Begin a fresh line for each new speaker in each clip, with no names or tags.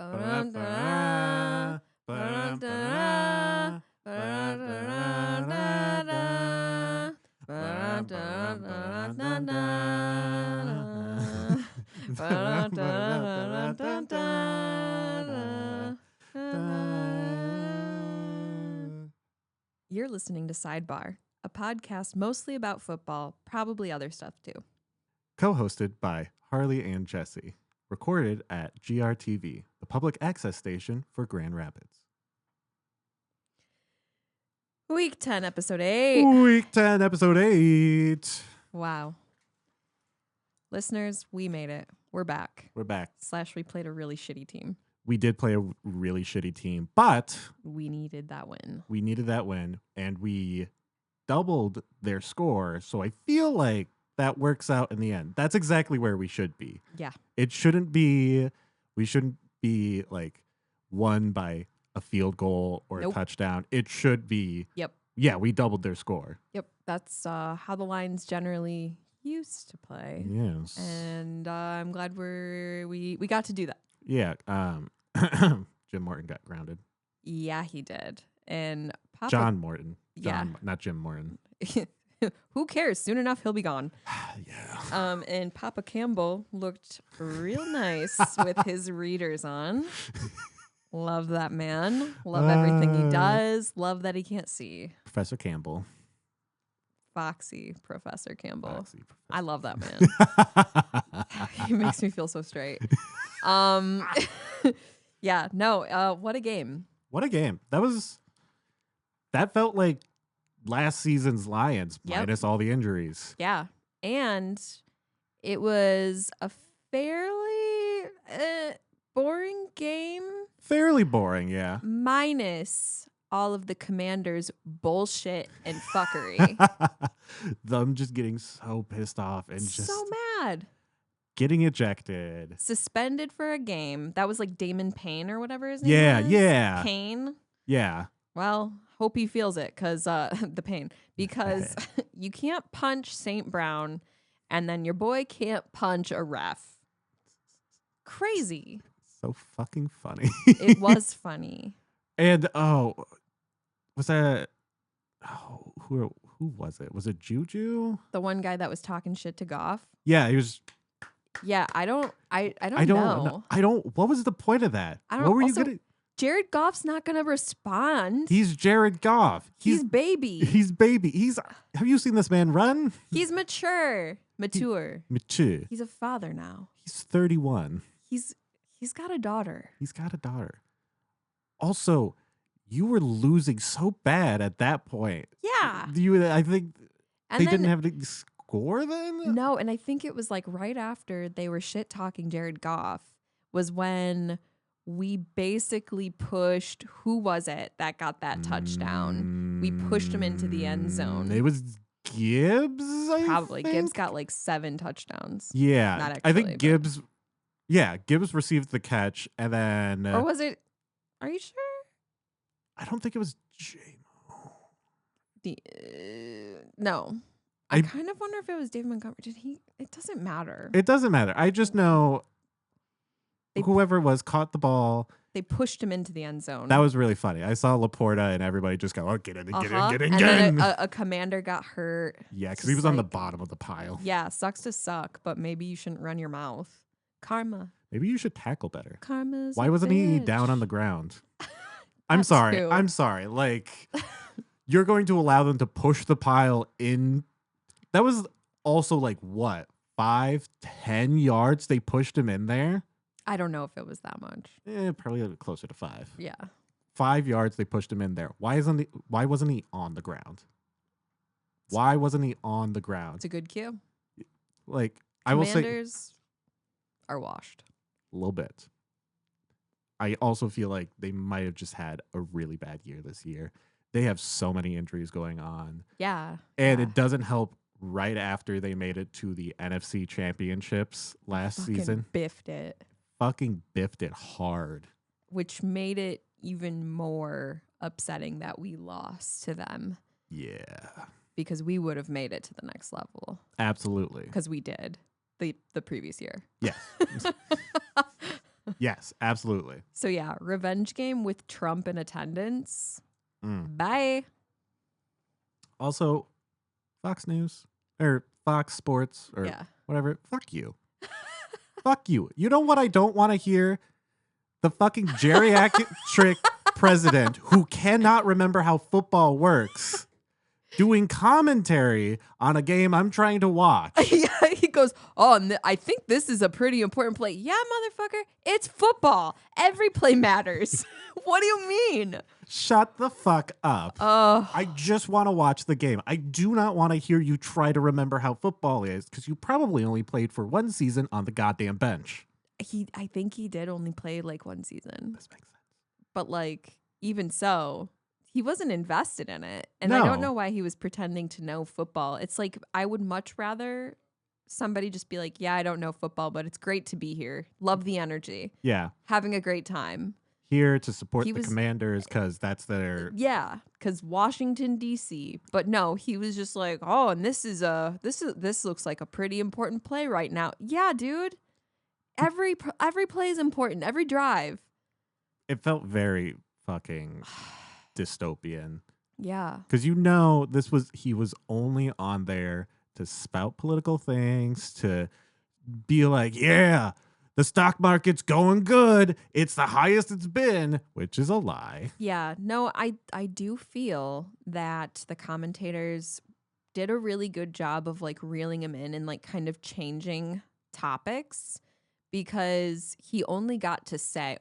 You're listening to Sidebar, a podcast mostly about football, probably other stuff too.
Co-hosted by Harley and Jessi. Recorded at GRTV, the public access station for Grand Rapids.
Week 10, episode 8.
Week 10, episode 8.
Wow. Listeners, we made it. We're back.
We're back.
/ we played a really shitty team.
We did play a really shitty team, but
we needed that win.
We needed that win, and we doubled their score, so I feel like that works out in the end. That's exactly where we should be.
Yeah.
We shouldn't be like won by a field goal or a touchdown. It should be.
Yep.
Yeah, we doubled their score.
Yep. That's how the Lions generally used to play.
Yes.
And I'm glad we got to do that.
Yeah. Jim Morton got grounded.
Yeah, he did. And Papa,
John Morton.
Yeah.
Not Jim Morton.
Who cares? Soon enough, he'll be gone.
Yeah.
And Papa Campbell looked real nice with his readers on. Love that man. Love everything he does. Love that he can't see.
Professor Campbell.
Foxy Professor Campbell.
Foxy Professor.
I love that man. He makes me feel so straight. Yeah, no, what a game.
What a game. That felt like last season's Lions, minus all the injuries.
Yeah. And it was a fairly boring game.
Fairly boring, yeah.
Minus all of the Commanders' bullshit and fuckery.
Them just getting so pissed off and just
so mad.
Getting ejected.
Suspended for a game. That was like Damon Payne or whatever his name is.
Yeah.
Payne.
Yeah.
Well, hope he feels it because the pain. Because you can't punch St. Brown and then your boy can't punch a ref. Crazy.
So fucking funny.
It was funny.
And was that who was it? Was it Juju?
The one guy that was talking shit to Goff?
Yeah, he was.
Yeah, I don't know.
What was the point of that?
What
were you gonna?
Jared Goff's not gonna respond.
He's Jared Goff.
He's baby.
He's baby. Have you seen this man run?
He's mature.
Mature.
He's a father now.
He's 31.
He's got a daughter.
Also, you were losing so bad at that point.
Yeah.
I think they didn't have to score then?
No, and I think it was like right after they were shit talking Jared Goff was when we basically pushed, who was it that got that touchdown? We pushed him into the end zone.
It was Gibbs,
Probably. Gibbs got like 7 touchdowns.
Yeah.
Not actually,
I think Gibbs received the catch and then...
Or was it... Are you sure?
I don't think it was J-Mo.
No. I kind of wonder if it was David Montgomery. It doesn't matter.
It doesn't matter. I just know whoever it was caught the ball.
They pushed him into the end zone.
That was really funny. I saw Laporta and everybody just go, get in.
And then a commander got hurt.
Yeah, because he was on the bottom of the pile.
Yeah, sucks to suck, but maybe you shouldn't run your mouth. Karma.
Maybe you should tackle better.
Karma's
Why wasn't he down on the ground? I'm sorry. Like, you're going to allow them to push the pile in. That was also like, what, 5-10 yards they pushed him in there?
I don't know if it was that much.
Probably a little closer to 5.
Yeah.
5 yards they pushed him in there. Why wasn't he on the ground? Why wasn't he on the ground?
It's a good cue.
Like,
Commanders are washed.
A little bit. I also feel like they might have just had a really bad year this year. They have so many injuries going on.
Yeah.
And it doesn't help right after they made it to the NFC Championships last season. Fucking biffed it hard.
Which made it even more upsetting that we lost to them.
Yeah.
Because we would have made it to the next level.
Absolutely.
Because we did the previous year.
Yes. Yes, absolutely.
So yeah, revenge game with Trump in attendance.
Mm.
Bye.
Also, Fox News or Fox Sports or
Yeah.
whatever. Fuck you. Fuck you. You know what I don't want to hear? The fucking geriatric president who cannot remember how football works doing commentary on a game I'm trying to watch.
Yeah, he goes, oh, and I think this is a pretty important play. Yeah, motherfucker, it's football. Every play matters. What do you mean?
Shut the fuck up. I just want to watch the game. I do not want to hear you try to remember how football is because you probably only played for one season on the goddamn bench.
I think he did only play like one season.
This makes sense.
But like, even so, he wasn't invested in it. And
No.
I don't know why he was pretending to know football. It's like, I would much rather somebody just be like, yeah, I don't know football, but it's great to be here. Love the energy.
Yeah.
Having a great time.
Here to support the Commanders because that's their...
Yeah, because Washington, D.C. But no, he was just like, oh, and this looks like a pretty important play right now. Yeah, dude. Every play is important. Every drive.
It felt very fucking dystopian.
Yeah.
Because he was only on there to spout political things, to be like, yeah, the stock market's going good. It's the highest it's been, which is a lie.
Yeah. No, I do feel that the commentators did a really good job of like reeling him in and like kind of changing topics because he only got to say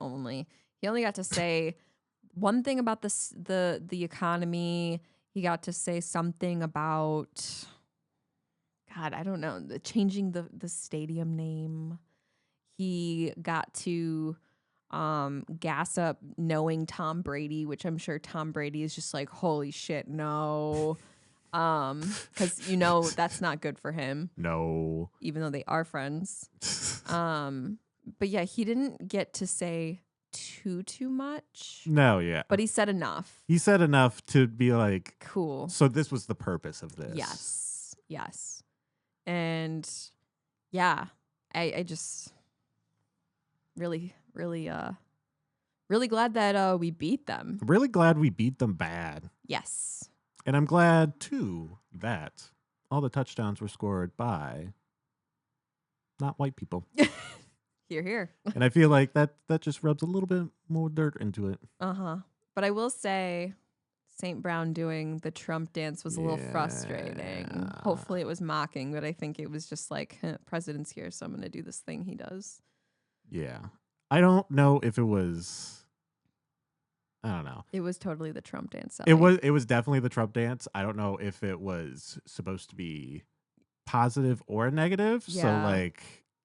one thing about the economy. He got to say something about, God, I don't know, changing the stadium name. He got to gas up knowing Tom Brady, which I'm sure Tom Brady is just like, holy shit, no. Because that's not good for him.
No.
Even though they are friends. But yeah, he didn't get to say too much.
No, yeah.
But he said enough.
He said enough to be like,
cool.
So this was the purpose of this.
Yes. And yeah, I just really glad that we beat them.
Really glad we beat them bad.
Yes.
And I'm glad too that all the touchdowns were scored by not white people.
Here.
And I feel like that just rubs a little bit more dirt into it.
But I will say St. Brown doing the Trump dance was a little frustrating. Hopefully it was mocking, but I think it was just like, president's here, so I'm going to do this thing he does.
Yeah. I don't know if it was... I don't know.
It was totally the Trump dance.
It was definitely the Trump dance. I don't know if it was supposed to be positive or negative.
Yeah.
So like...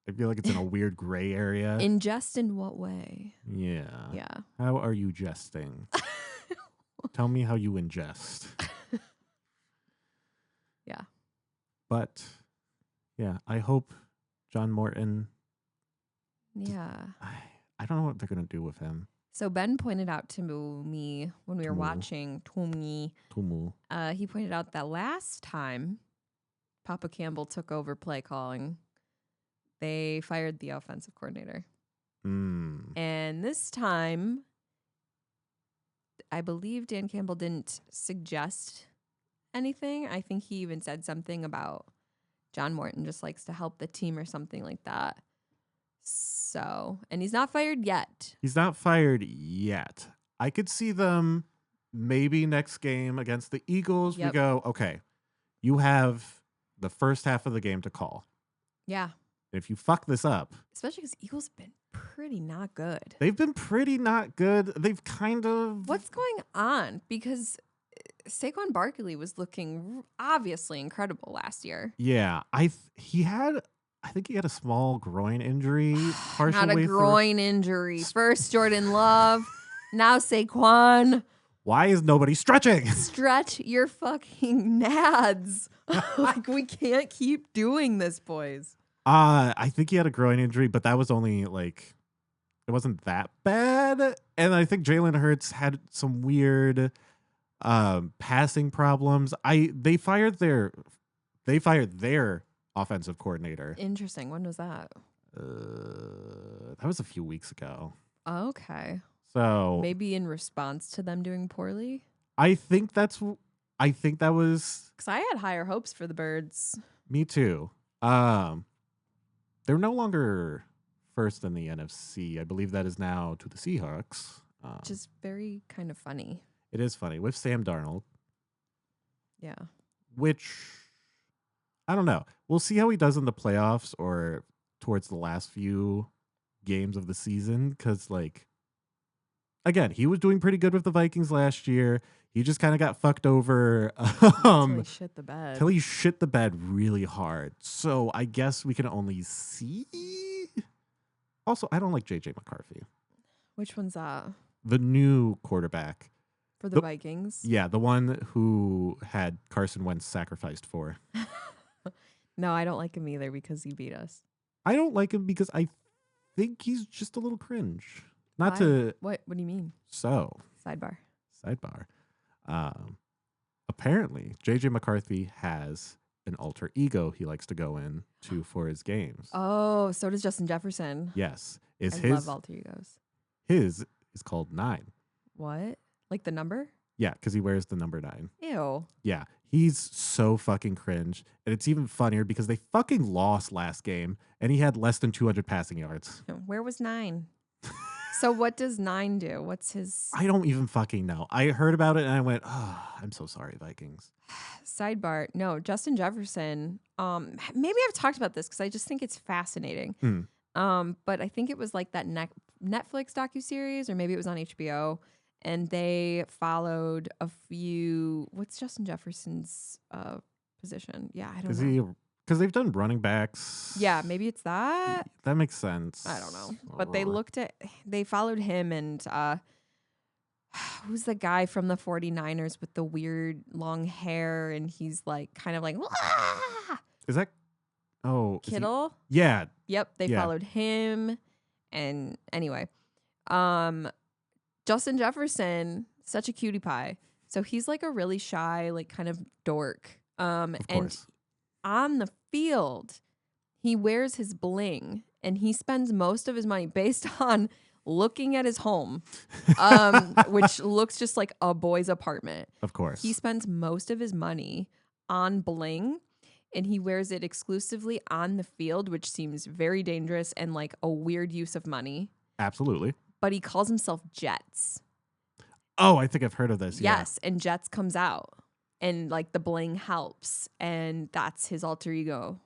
I feel like it's in a weird gray area.
Ingest in what way?
Yeah.
Yeah.
How are you jesting? Tell me how you ingest.
Yeah.
But, yeah, I hope John Morton...
Yeah.
I don't know what they're going to do with him.
So Ben pointed out to me when we were watching Tumu. He pointed out that last time Papa Campbell took over play calling, they fired the offensive coordinator. And this time, I believe Dan Campbell didn't suggest anything. I think he even said something about John Morton just likes to help the team or something like that. So, and he's not fired yet.
He's not fired yet. I could see them maybe next game against the Eagles. We go, okay, you have the first half of the game to call.
Yeah.
If you fuck this up.
Especially because Eagles have been pretty not good.
They've been pretty not good. They've kind of...
What's going on? Because Saquon Barkley was looking obviously incredible last year.
Yeah. I think he had a small groin injury.
Not a groin injury. First Jordan Love. Now Saquon.
Why is nobody stretching?
Stretch your fucking nads. Like, we can't keep doing this, boys.
I think he had a groin injury, but that was only like, it wasn't that bad. And I think Jalen Hurts had some weird passing problems. They fired their offensive coordinator.
Interesting. When was that?
That was a few weeks ago.
Okay.
So
maybe in response to them doing poorly.
I think that was
because I had higher hopes for the Birds.
Me too. They're no longer first in the NFC. I believe that is now to the Seahawks.
Which is very kind of funny.
It is funny with Sam Darnold.
Yeah.
Which I don't know. We'll see how he does in the playoffs or towards the last few games of the season. Because, like, again, he was doing pretty good with the Vikings last year. He just kind of got fucked over
Until he shit the bed.
Till he shit the bed really hard. So I guess we can only see. Also, I don't like JJ McCarthy.
Which one's that?
The new quarterback.
For the Vikings?
Yeah, the one who had Carson Wentz sacrificed for.
No, I don't like him either because he beat us.
I don't like him because I think he's just a little cringe. Not
Why?
to...
What do you mean?
So.
Sidebar.
Apparently, JJ McCarthy has an alter ego he likes to go in to for his games.
Oh, so does Justin Jefferson.
Yes.
I love alter egos.
His is called 9.
What? Like the number?
Yeah, because he wears the number 9.
Ew.
Yeah, he's so fucking cringe. And it's even funnier because they fucking lost last game and he had less than 200 passing yards.
Where was 9? So what does 9 do? What's his...
I don't even fucking know. I heard about it and I went, oh, I'm so sorry, Vikings.
Sidebar. No, Justin Jefferson. Maybe I've talked about this because I just think it's fascinating. But I think it was like that Netflix docuseries, or maybe it was on HBO, and they followed a few... What's Justin Jefferson's position? Yeah, I don't know.
Because they've done running backs.
Yeah, maybe it's that.
That makes sense.
I don't know. But they followed him and who's the guy from the 49ers with the weird long hair and he's like kind of like, Wah!
Is that
Kittle?
Yeah.
Yep, they followed him. And anyway, Justin Jefferson, such a cutie pie. So he's like a really shy, like kind of dork.
Of course.
On the field, he wears his bling and he spends most of his money based on looking at his home, which looks just like a boy's apartment.
Of course.
He spends most of his money on bling and he wears it exclusively on the field, which seems very dangerous and like a weird use of money.
Absolutely.
But he calls himself Jets.
Oh, I think I've heard of this.
Yes, and Jets comes out. And like the bling helps, and that's his alter ego.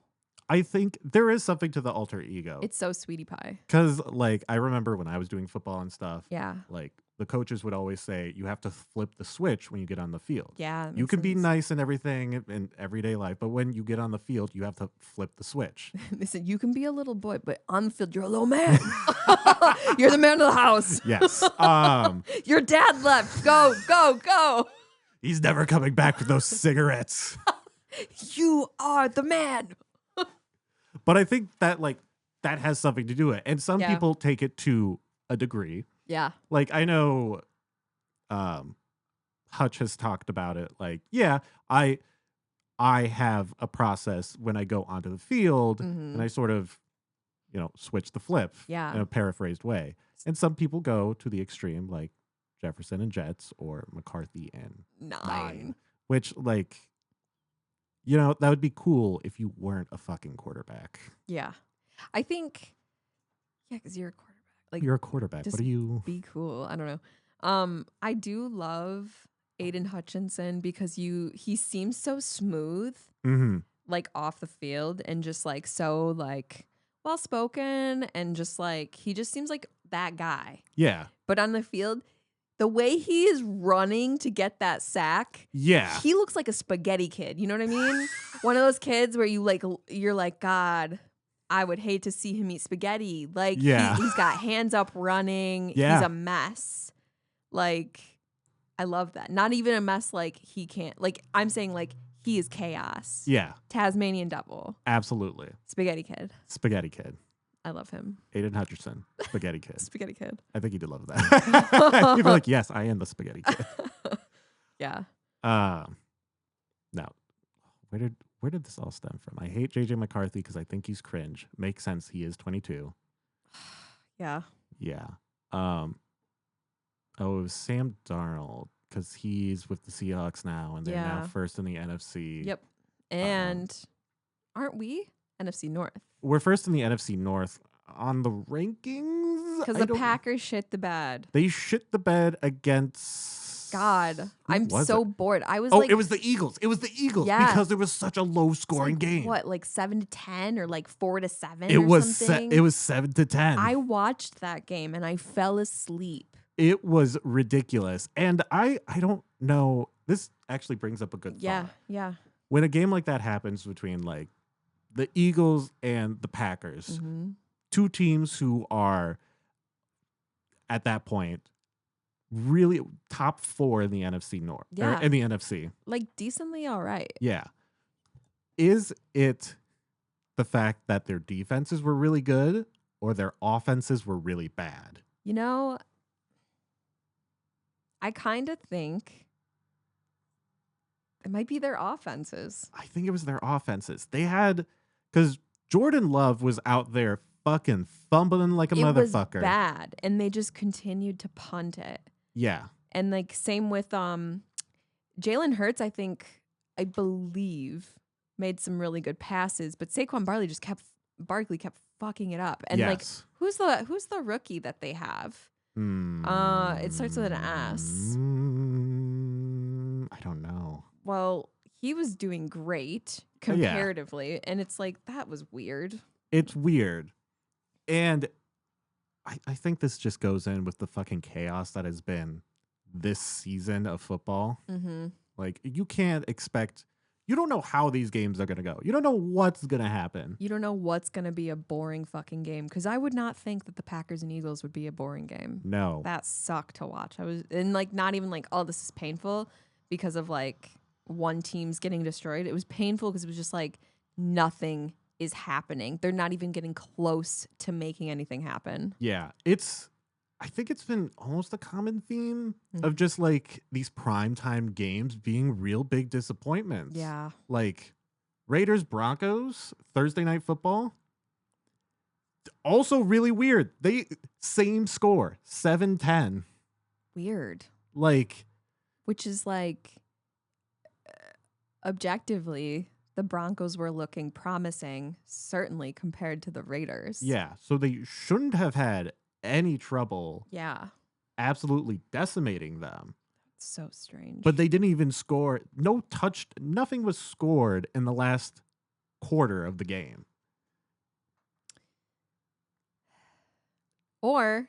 I think there is something to the alter ego.
It's so sweetie pie.
Because like I remember when I was doing football and stuff.
Yeah.
Like the coaches would always say you have to flip the switch when you get on the field.
Yeah.
You can be nice and everything in everyday life, but when you get on the field, you have to flip the switch.
They said you can be a little boy, but on the field you're a little man. You're the man of the house.
Yes.
Your dad left. Go, go, go.
He's never coming back with those cigarettes.
You are the man.
But I think that like that has something to do with it. And some people take it to a degree.
Yeah.
Like I know Hutch has talked about it. Like, yeah, I have a process when I go onto the field and I sort of, switch the flip in a paraphrased way. And some people go to the extreme, like Jefferson and Jets or McCarthy and 9, which like, that would be cool if you weren't a fucking quarterback.
Yeah. I think, because you're a quarterback. Like
you're a quarterback. What are you?
Be cool. I don't know. I do love Aiden Hutchinson because he seems so smooth, like off the field and just like so like well spoken and just like he just seems like that guy.
Yeah.
But on the field, the way he is running to get that sack, he looks like a spaghetti kid. You know what I mean? One of those kids where you're like, God, I would hate to see him eat spaghetti. Like, he's got hands up running.
Yeah.
He's a mess. Like, I love that. Not even a mess like he can't. Like, I'm saying like he is chaos.
Yeah.
Tasmanian devil.
Absolutely.
Spaghetti kid.
Spaghetti kid.
I love him.
Aiden Hutchinson, spaghetti kid.
Spaghetti kid.
I think he did love that. He'd be like, yes, I am the spaghetti kid.
Yeah.
Now, where did this all stem from? I hate JJ McCarthy because I think he's cringe. Makes sense. He is 22.
Yeah.
Yeah. It was Sam Darnold because he's with the Seahawks now, and they're now first in the NFC.
Yep. And aren't we NFC North?
We're first in the NFC North on the rankings.
Because the Packers shit the bed.
They shit the bed against...
God, I'm so bored. I was
it was the Eagles. It was the Eagles because it was such a low-scoring game.
What, like 7-10 or like 4-7?
It was 7-10.
I watched that game and I fell asleep.
It was ridiculous, and I don't know. This actually brings up a good thought.
Yeah.
When a game like that happens between like the Eagles and the Packers, two teams who are at that point really top 4 in the NFC North.
Yeah.
Or in the NFC.
Like decently all right.
Yeah. Is it the fact that their defenses were really good or their offenses were really bad?
You know, I kind of think it might be their offenses.
I think it was their offenses. They had, because Jordan Love was out there fucking fumbling like a motherfucker.
It was bad, and they just continued to punt it.
Yeah.
And like same with Jalen Hurts, I believe made some really good passes, but Saquon Barkley kept fucking it up. And like who's the rookie that they have? It starts with an S.
I don't know.
Well, he was doing great comparatively, and it's like that was weird.
It's weird. And I think this just goes in with the fucking chaos that has been this season of football. Like, you can't expect... You don't know how these games are going to go. You don't know what's going to happen.
You don't know what's going to be a boring fucking game. Because I would not think that the Packers and Eagles would be a boring game.
No.
That sucked to watch. And not even like, oh, this is painful because of like one team's getting destroyed. It was painful because it was just like nothing is happening. They're not even getting close to making anything happen.
Yeah. I think it's been almost a common theme of just like these primetime games being real big disappointments.
Yeah.
Like Raiders Broncos, Thursday Night Football. Also really weird. Same score, 7-10.
Weird.
Like,
which is like objectively the Broncos were looking promising, certainly compared to the Raiders.
Yeah. So they shouldn't have had any trouble absolutely decimating them.
So strange.
But they didn't even score. Nothing was scored in the last quarter of the game.
Or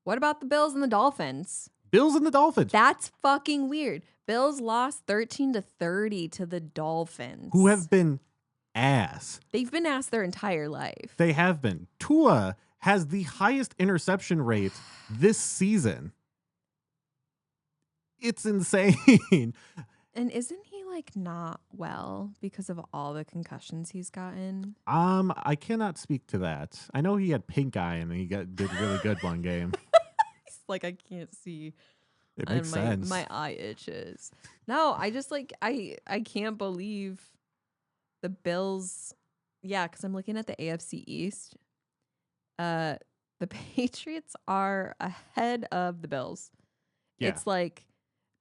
what about the Bills and the Dolphins?
Bills and the Dolphins.
That's fucking weird. Bills lost 13-30 to the Dolphins,
who have been ass.
They've been ass their entire life.
They have been. Tua has the highest interception rate this season. It's insane.
And isn't he like not well because of all the concussions he's gotten?
I cannot speak to that. I know he had pink eye and he did really good one game.
He's like, I can't see.
It makes sense.
My eye itches. No, I just like I can't believe the Bills. Yeah, because I'm looking at the AFC East. The Patriots are ahead of the Bills. Yeah. It's like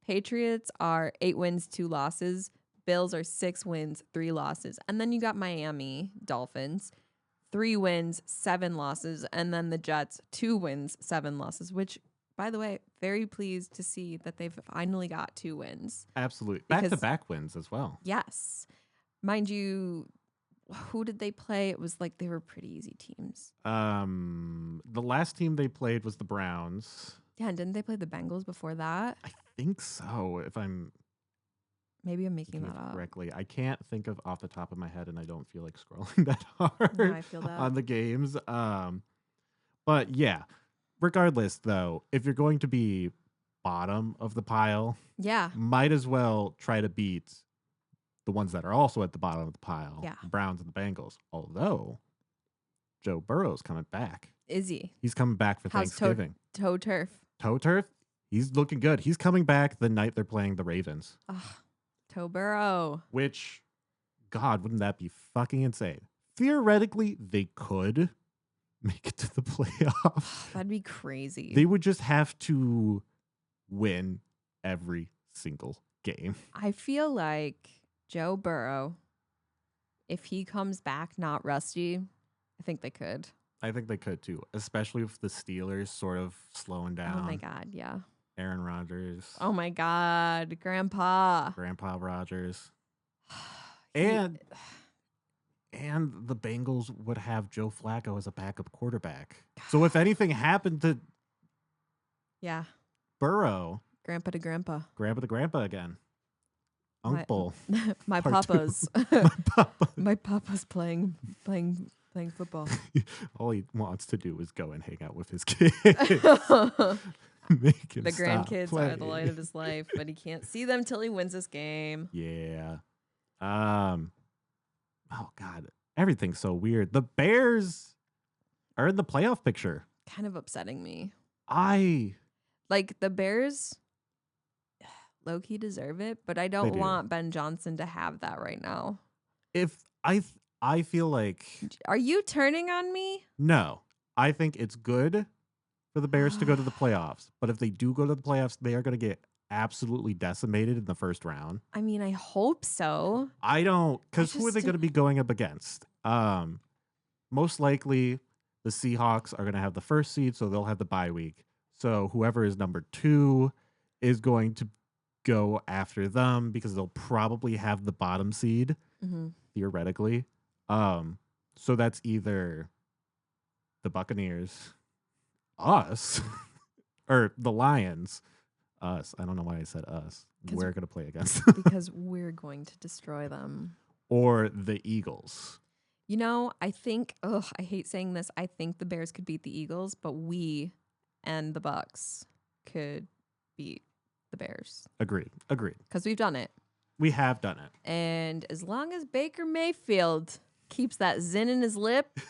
Patriots are 8 wins, 2 losses. Bills are 6 wins, 3 losses. And then you got Miami Dolphins, 3 wins, 7 losses. And then the Jets, 2 wins, 7 losses, which, by the way, very pleased to see that they've finally got 2 wins.
Absolutely. Back-to-back wins as well.
Yes. Mind you, who did they play? It was like they were pretty easy teams.
The last team they played was the Browns.
Yeah, and didn't they play the Bengals before that?
I think so.
Maybe I'm making that up
correctly. I can't think of off the top of my head, and I don't feel like scrolling that hard.
No, I feel that.
On the games. But yeah, regardless though, if you're going to be bottom of the pile, might as well try to beat the ones that are also at the bottom of the pile, the Browns and the Bengals. Although Joe Burrow's coming back.
Is he?
He's coming back for Thanksgiving.
Toe turf.
Toe turf? He's looking good. He's coming back the night they're playing the Ravens.
Toe Burrow.
Which, God, wouldn't that be fucking insane? Theoretically, they could make it to the playoffs.
That'd be crazy.
They would just have to win every single game.
I feel like Joe Burrow, if he comes back not rusty, I think they could.
I think they could too, especially with the Steelers sort of slowing down.
Oh my God, yeah.
Aaron Rodgers.
Oh my God, Grandpa
Rodgers. And the Bengals would have Joe Flacco as a backup quarterback. So if anything happened to Burrow,
grandpa to grandpa
again. Uncle.
My papa's my papa's playing football.
All he wants to do is go and hang out with his kids. Make him
the grandkids
play.
are the light of his life, but he can't see them till he wins this game.
Yeah. Oh God. Everything's so weird. The Bears are in the playoff picture.
Kind of upsetting me.
Like
the Bears low-key deserve it, but I don't want Ben Johnson to have that right now.
If I feel like...
Are you turning on me?
No. I think it's good for the Bears to go to the playoffs. But if they do go to the playoffs, they are going to get absolutely decimated in the first round.
I mean, I hope so.
I don't... Because who are they going to be going up against? Most likely, the Seahawks are going to have the first seed, so they'll have the bye week. So whoever is number 2 is going to go after them because they'll probably have the bottom seed, theoretically. So that's either the Buccaneers, us, or the Lions, us. I don't know why I said us. We're going to play against them.
Because we're going to destroy them.
Or the Eagles.
You know, I think, I hate saying this. I think the Bears could beat the Eagles, but we and the Bucks could beat the Bears.
Agreed.
Because we've done it.
We have done it.
And as long as Baker Mayfield keeps that zin in his lip,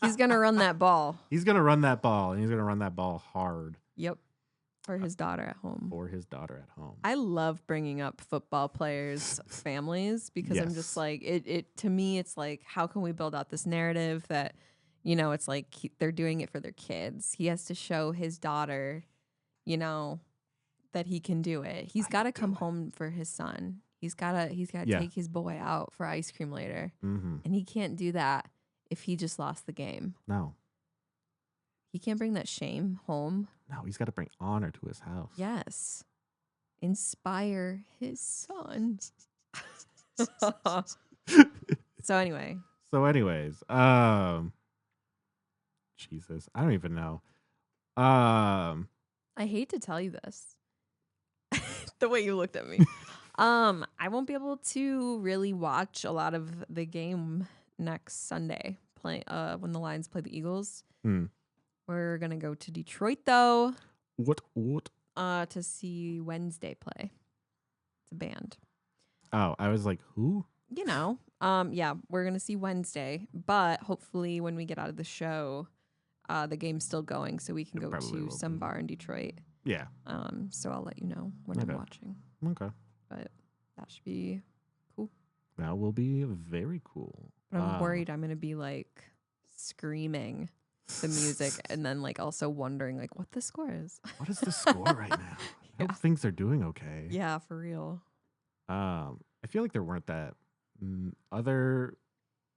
he's going to run that ball.
He's going to run that ball, and he's going to run that ball hard.
Yep. For his daughter at home.
I
love bringing up football players' families because I'm just like, it to me, it's like, how can we build out this narrative that, you know, it's like they're doing it for their kids. He has to show his daughter, you know, that he can do it. He's got to come home for his son. He's got to take his boy out for ice cream later. And he can't do that if he just lost the game.
No.
He can't bring that shame home.
No, he's got to bring honor to his house.
Yes. Inspire his son. So anyways, Jesus, I don't even know. I hate to tell you this. The way you looked at me. I won't be able to really watch a lot of the game next Sunday when the Lions play the Eagles. We're gonna go to Detroit though.
What?
To see Wednesday play. It's a band.
Oh, I was like, who?
You know. Yeah, we're gonna see Wednesday, but hopefully when we get out of the show, the game's still going, so we can go to some bar in Detroit.
Yeah.
So I'll let you know when I'm watching.
Okay.
But that should be cool.
That will be very cool.
But I'm worried I'm gonna be like screaming the music and then like also wondering like what the score is.
What is the score right now? I hope things are doing okay.
Yeah, for real.
I feel like there weren't that other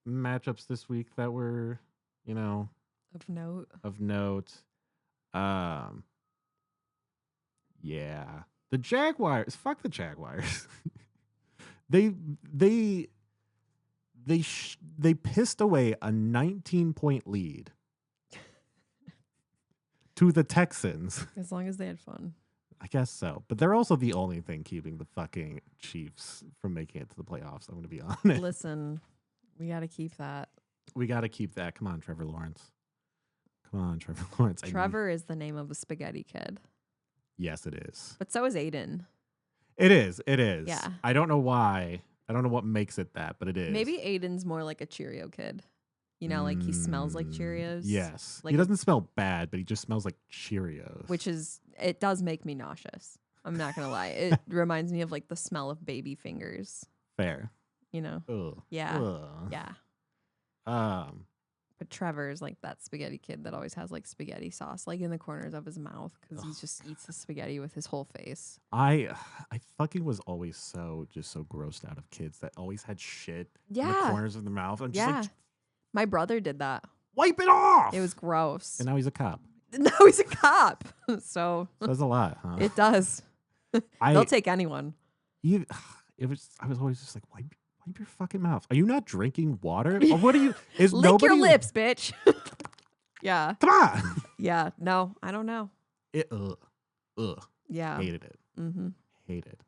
matchups this week that were, you know, of note. Yeah. The Jaguars, fuck the Jaguars. They pissed away a 19-point lead to the Texans.
As long as they had fun.
I guess so. But they're also the only thing keeping the fucking Chiefs from making it to the playoffs. I'm going to be honest.
Listen, we got to keep that.
Come on, Trevor Lawrence.
Trevor is the name of a spaghetti kid.
Yes, it is.
But so is Aiden.
It is.
Yeah.
I don't know why. I don't know what makes it that, but it is.
Maybe Aiden's more like a Cheerio kid. You know, like he smells like Cheerios.
Yes.
Like
he doesn't smell bad, but he just smells like Cheerios.
It does make me nauseous. I'm not going to lie. It reminds me of like the smell of baby fingers.
Fair.
you know.
Ugh.
Yeah.
Ugh.
Yeah. But Trevor's like that spaghetti kid that always has like spaghetti sauce like in the corners of his mouth because he just eats the spaghetti with his whole face.
I fucking was always so grossed out of kids that always had shit in the corners of their mouth. I'm just like,
my brother did that.
Wipe it off.
It was gross.
And now he's a cop.
Now he's a cop. So
says a lot, huh?
It does. They'll take anyone.
I was always just like, wipe your fucking mouth. Are you not drinking water? Or what are you?
Lick your lips, bitch. Yeah.
Come on.
Yeah. No, I don't know. Yeah.
Hated it.
Mm-hmm.
Hated.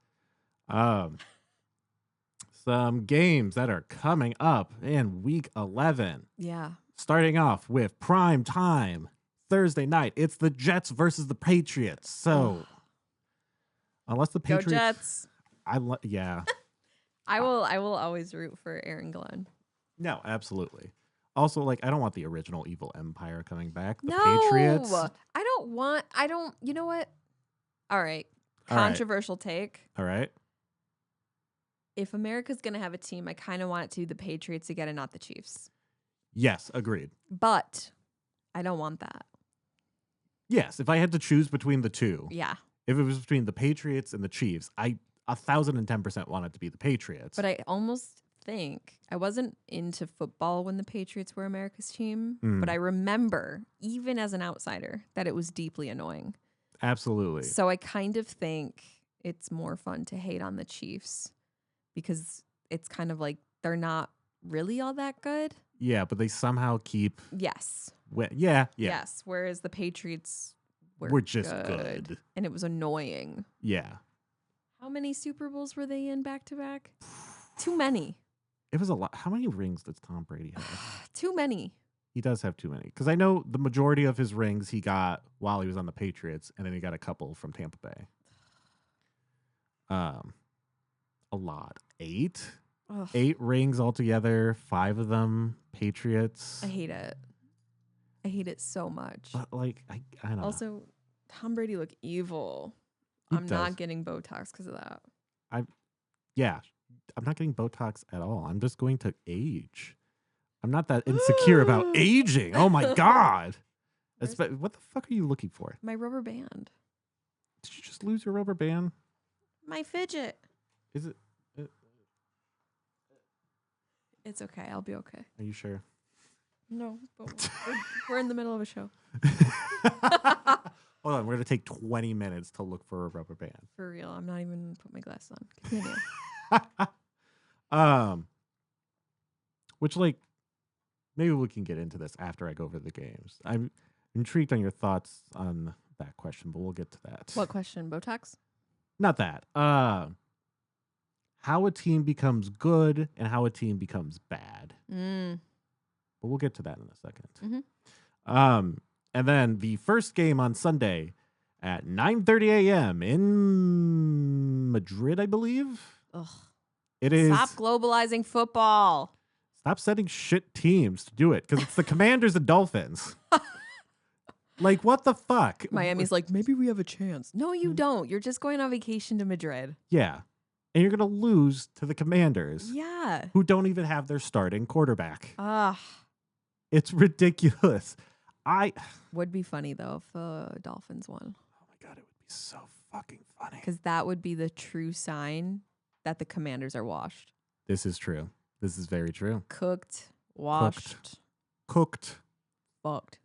Some games that are coming up in week 11.
Yeah.
Starting off with prime time Thursday night. It's the Jets versus the Patriots. So unless the Patriots,
go Jets.
Yeah.
I will always root for Aaron Glenn.
No, absolutely. Also, like, I don't want the original evil empire coming back. The
No,
Patriots.
You know what? All right. Controversial take.
All right.
If America's going to have a team, I kind of want it to be the Patriots again and not the Chiefs.
Yes, agreed.
But I don't want that.
Yes, if I had to choose between the two.
Yeah.
If it was between the Patriots and the Chiefs, I 1,010% want it to be the Patriots.
But I almost think I wasn't into football when the Patriots were America's team, but I remember, even as an outsider, that it was deeply annoying.
Absolutely.
So I kind of think it's more fun to hate on the Chiefs because it's kind of like they're not really all that good.
Yeah, but they somehow keep.
Yes.
Yes.
Whereas the Patriots
were just good.
And it was annoying.
Yeah.
How many Super Bowls were they in back to back? Too many.
It was a lot. How many rings does Tom Brady have?
Too many.
He does have too many. Because I know the majority of his rings he got while he was on the Patriots, and then he got a couple from Tampa Bay. A lot. 8? Ugh. 8 rings altogether. 5 of them Patriots.
I hate it. I hate it so much.
But like, I don't know.
Also, Tom Brady look evil. I'm not getting Botox because of that.
I'm not getting Botox at all. I'm just going to age. I'm not that insecure about aging. Oh my God. What the fuck are you looking for?
My rubber band.
Did you just lose your rubber band?
My fidget.
Is it?
It's okay. I'll be okay.
Are you sure?
No, but we're in the middle of a show.
Hold on. We're going to take 20 minutes to look for a rubber band.
For real. I'm not even put my glasses on. Continue.
Which, like, maybe we can get into this after I go over the games. I'm intrigued on your thoughts on that question, but we'll get to that.
What question? Botox?
Not that. How a team becomes good and how a team becomes bad. But we'll get to that in a second.
Mm-hmm.
And then the first game on Sunday at 9:30 a.m. in Madrid, I believe.
Ugh.
It is.
Stop globalizing football.
Stop setting shit teams to do it because it's the Commanders and Dolphins. Like, what the fuck?
Miami's like, maybe we have a chance. No, you don't. You're just going on vacation to Madrid.
Yeah. And you're going to lose to the Commanders.
Yeah.
Who don't even have their starting quarterback. It's ridiculous.
Would be funny, though, if the Dolphins won.
Oh, my God. It would be so fucking funny.
Because that would be the true sign that the Commanders are washed.
This is true. This is very true.
Cooked, washed.
Cooked.
Fucked.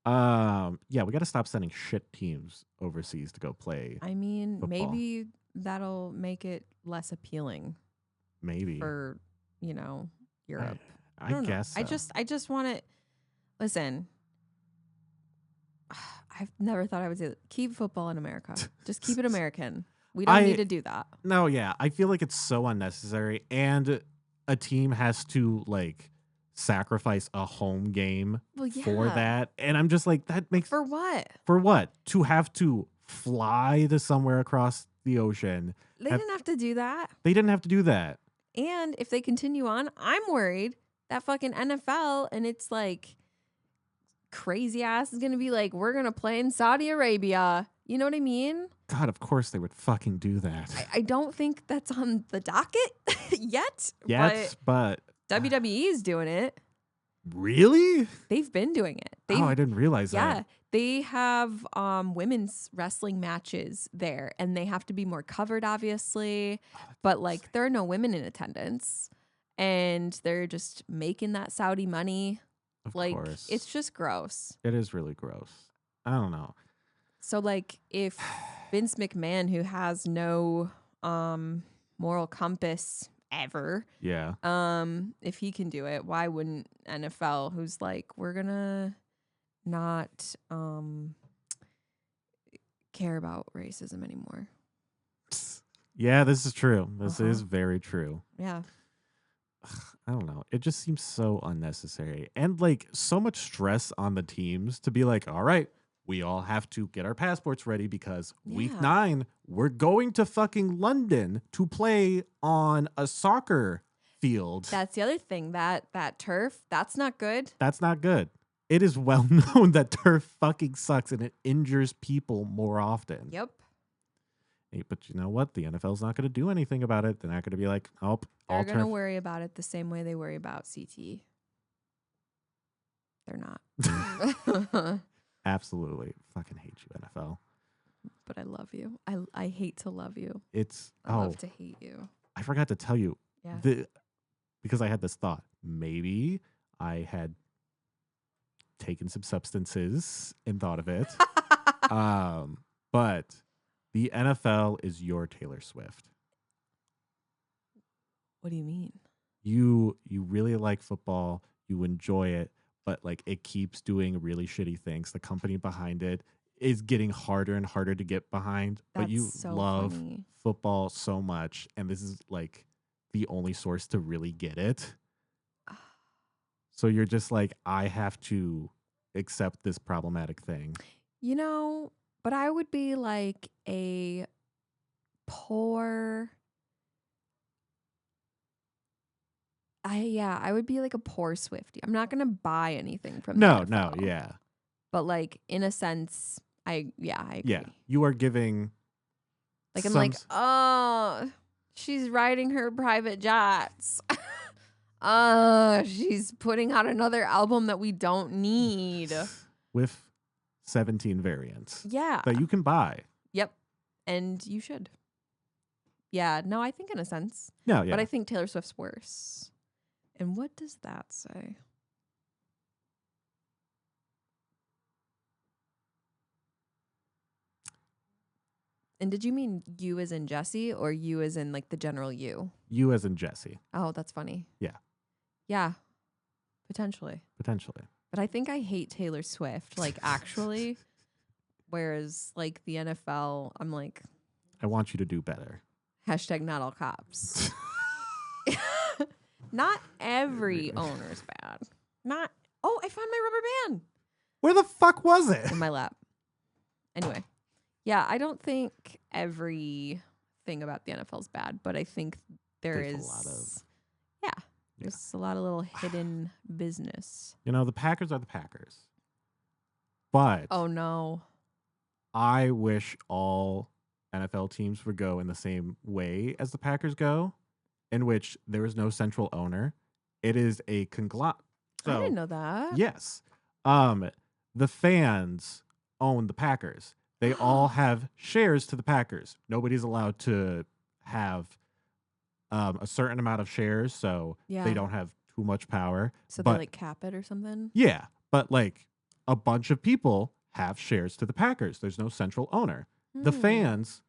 Yeah, we got to stop sending shit teams overseas to go play.
I mean,
football.
Maybe that'll make it less appealing.
Maybe.
For, Europe.
I guess so.
I just want it. Listen, I've never thought I would say that. Keep football in America. Just keep it American. We don't need to do that.
No, yeah. I feel like it's so unnecessary. And a team has to, like, sacrifice a home game for that. And I'm just like, that makes...
For what?
For what? To have to fly to somewhere across the ocean.
They didn't have to do that.
They didn't have to do that.
And if they continue on, I'm worried that fucking NFL and it's like crazy ass is going to be like, we're going to play in Saudi Arabia. You know what I mean?
God, of course they would fucking do that.
I don't think that's on the docket yet.
But
WWE is doing it.
Really?
They've been doing it.
I didn't realize that.
Yeah, they have women's wrestling matches there, and they have to be more covered, obviously. But like, there are no women in attendance, and they're just making that Saudi money.
Of course.
It's just gross.
It is really gross. I don't know.
So like, if Vince McMahon, who has no moral compass ever, if he can do it, why wouldn't NFL, who's like, we're gonna not care about racism anymore?
Yeah, this is true. This is very true.
Yeah.
I don't know. It just seems so unnecessary. And like so much stress on the teams to be like, all right, we all have to get our passports ready because week 9, we're going to fucking London to play on a soccer field.
That's the other thing. That turf, that's not good.
That's not good. It is well known that turf fucking sucks and it injures people more often.
Yep.
Hey, but you know what? The NFL's not going to do anything about it. They're not going to be like, oh,
they're going to worry about it the same way they worry about CT. They're not.
Absolutely. Fucking hate you, NFL.
But I love you. I hate to love you. I love to hate you.
I forgot to tell you.
Yeah.
Because I had this thought. Maybe I had taken some substances and thought of it. But the NFL is your Taylor Swift.
What do you mean?
You really like football. You enjoy it. But like it keeps doing really shitty things. The company behind it is getting harder and harder to get behind.
That's
but you
so
love
funny.
Football so much. And this is like the only source to really get it. So you're just like, I have to accept this problematic thing.
You know, but I would be like a poor... I would be like a poor Swiftie. I'm not going to buy anything from the NFL.
Yeah.
But like, in a sense, I agree.
Yeah, you are giving...
Like, I'm like, oh, she's riding her private jets. She's putting out another album that we don't need.
With 17 variants.
Yeah.
That you can buy.
Yep. And you should. Yeah, no, I think in a sense.
No, yeah.
But I think Taylor Swift's worse. And what does that say? And did you mean you as in Jessi or you as in like the general you?
You as in Jessi.
Oh, that's funny.
Yeah.
Yeah. Potentially.
But
I think I hate Taylor Swift, like actually. Whereas like the NFL, I'm like,
I want you to do better.
# not all cops. Not every owner's bad. I found my rubber band.
Where the fuck was it?
In my lap. Anyway. Yeah, I don't think everything about the NFL is bad, but I think there's
a lot of...
There's a lot of little hidden business.
You know, the Packers are the Packers. But...
Oh, no.
I wish all NFL teams would go in the same way as the Packers go, in which there is no central owner. It is a conglomerate. So,
I didn't know that.
Yes. The fans own the Packers. They all have shares to the Packers. Nobody's allowed to have a certain amount of shares, so they don't have too much power.
So they like cap it or something?
Yeah, but like a bunch of people have shares to the Packers. There's no central owner. The fans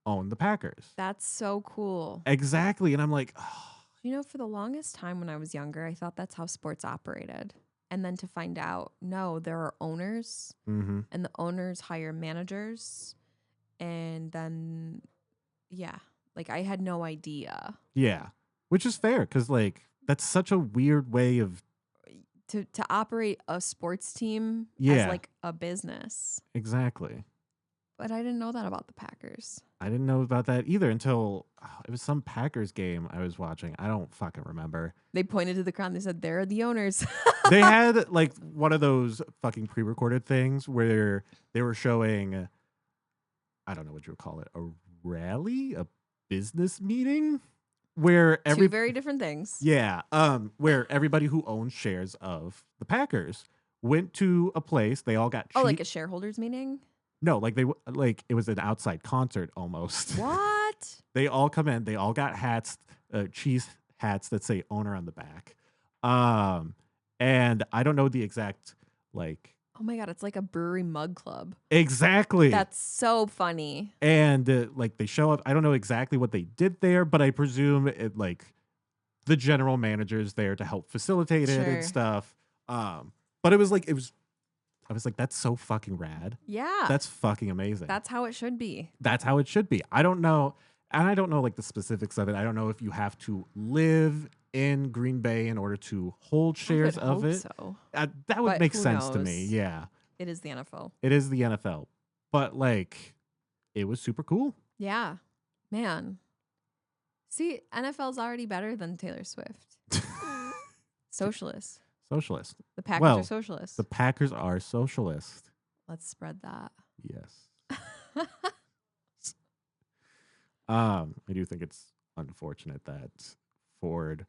own the Packers.
That's so cool.
Exactly. And I'm like, oh.
You know, for the longest time when I was younger, I thought that's how sports operated. And then to find out, no, there are owners, and the owners hire managers. And then, like I had no idea.
Yeah, which is fair because like that's such a weird way of
to operate a sports team as like a business.
Exactly.
But I didn't know that about the Packers.
I didn't know about that either until it was some Packers game I was watching. I don't fucking remember.
They pointed to the crowd and they said, they're the owners.
They had like one of those fucking pre-recorded things where they were showing I don't know what you would call it, a rally, a business meeting where
Two very different things.
Yeah, where everybody who owns shares of the Packers went to a place. They all got
like a shareholders meeting?
No, like it was an outside concert almost.
What?
They all come in. They all got hats, cheese hats that say owner on the back. And I don't know the exact like.
Oh my God, it's like a brewery mug club.
Exactly.
That's so funny.
And like they show up. I don't know exactly what they did there, but I presume it like the general manager's there to help facilitate it and stuff. But it was like I was like, that's so fucking rad.
Yeah.
That's fucking amazing.
That's how it should be.
That's how it should be. I don't know. And I don't know like the specifics of it. I don't know if you have to live in Green Bay in order to hold shares of it.
So.
That would make sense to me. Yeah.
It is the NFL.
It is the NFL. But like, it was super cool.
Yeah. Man. See, NFL's already better than Taylor Swift. Socialist.
Socialist.
The Packers are socialist.
The Packers are socialist.
Let's spread that.
Yes. I do think it's unfortunate that Ford